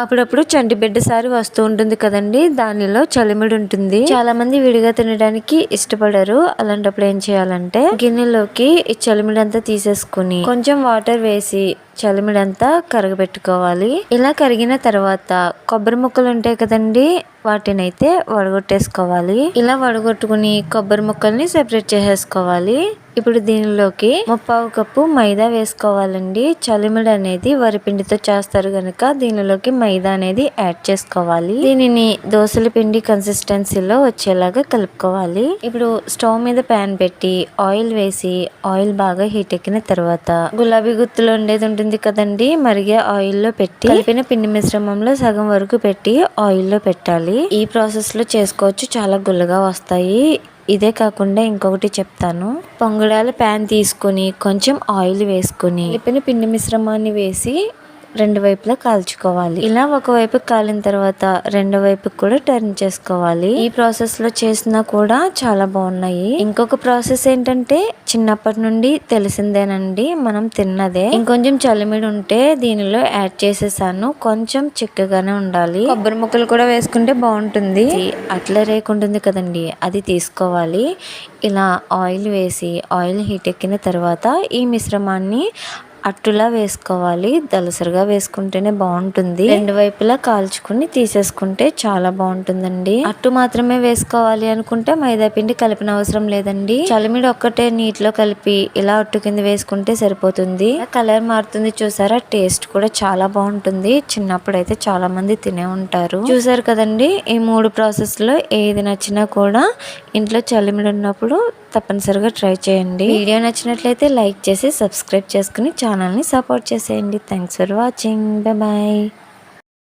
అప్పుడప్పుడు చంటి బిడ్డ సారి వస్తూ ఉంటుంది కదండి, దానిలో చలిమిడి ఉంటుంది. చాలా మంది విడిగా తినడానికి ఇష్టపడరు. అలాంటప్పుడు ఏం చేయాలంటే గిన్నెలోకి ఈ చలిమిడి అంతా తీసేసుకుని కొంచెం వాటర్ వేసి చలిమిడంతా కరగబెట్టుకోవాలి. ఇలా కరిగిన తర్వాత కొబ్బరి ముక్కలు ఉంటాయి కదండి, వాటినైతే వడగొట్టేసుకోవాలి. ఇలా వడగొట్టుకుని కొబ్బరి ముక్కల్ని సెపరేట్ చేసేసుకోవాలి. ఇప్పుడు దీనిలోకి 1/2 కప్పు మైదా వేసుకోవాలండి. చలిమిడి అనేది వరిపిండితో చేస్తారు కనుక దీనిలోకి మైదా అనేది యాడ్ చేసుకోవాలి. దీనిని దోసల పిండి కన్సిస్టెన్సీలో వచ్చేలాగా కలుపుకోవాలి. ఇప్పుడు స్టవ్ మీద ప్యాన్ పెట్టి ఆయిల్ వేసి ఆయిల్ బాగా హీట్ ఎక్కిన తర్వాత గులాబీ గుత్తులు ఉండేది ఉంటుంది కదండి, మరిగే ఆయిల్లో పెట్టి కలిపిన పిండి మిశ్రమంలో సగం వరకు పెట్టి ఆయిల్లో పెట్టాలి. ఈ ప్రాసెస్ లో చేసుకోవచ్చు, చాలా గుల్లగా వస్తాయి. ఇదే కాకుండా ఇంకొకటి చెప్తాను. పొంగడాల ప్యాన్ తీసుకుని కొంచెం ఆయిల్ వేసుకుని కలిపిన పిండి మిశ్రమాన్ని వేసి రెండు వైపులా కాల్చుకోవాలి. ఇలా ఒకవైపు కాలిన తర్వాత రెండో వైపు కూడా టర్న్ చేసుకోవాలి. ఈ ప్రాసెస్ లో చేసినా కూడా చాలా బాగున్నాయి. ఇంకొక ప్రాసెస్ ఏంటంటే చిన్నప్పటి నుండి తెలిసిందేనండి, మనం తిన్నదే. ఇంకొంచెం చలిమిడి ఉంటే దీనిలో యాడ్ చేసేసాను. కొంచెం చిక్కగానే ఉండాలి. కొబ్బరి ముక్కలు కూడా వేసుకుంటే బాగుంటుంది. అట్లా రేకుంటుంది కదండి, అది తీసుకోవాలి. ఇలా ఆయిల్ వేసి ఆయిల్ హీట్ ఎక్కిన తర్వాత ఈ మిశ్రమాన్ని అట్టులా వేసుకోవాలి. దలసరిగా వేసుకుంటేనే బాగుంటుంది. రెండు వైపులా కాల్చుకుని తీసేసుకుంటే చాలా బాగుంటుందండి. అట్టు మాత్రమే వేసుకోవాలి అనుకుంటే మైదా పిండి కలిపిన అవసరం లేదండి. చలిమిడి ఒక్కటే నీటిలో కలిపి ఇలా అట్టు కింద వేసుకుంటే సరిపోతుంది. కలర్ మారుతుంది చూసారా, టేస్ట్ కూడా చాలా బాగుంటుంది. చిన్నప్పుడు అయితే చాలా మంది తినే ఉంటారు. చూసారు కదండి, ఈ 3 ప్రాసెస్ లో ఏది నచ్చినా కూడా ఇంట్లో చలిమిడి ఉన్నప్పుడు తప్పనిసరిగా ట్రై చేయండి. వీడియో నచ్చినట్లయితే లైక్ చేసి సబ్స్క్రైబ్ చేసుకుని ఛానల్ని సపోర్ట్ చేసేయండి. Thanks for watching. బాయ్.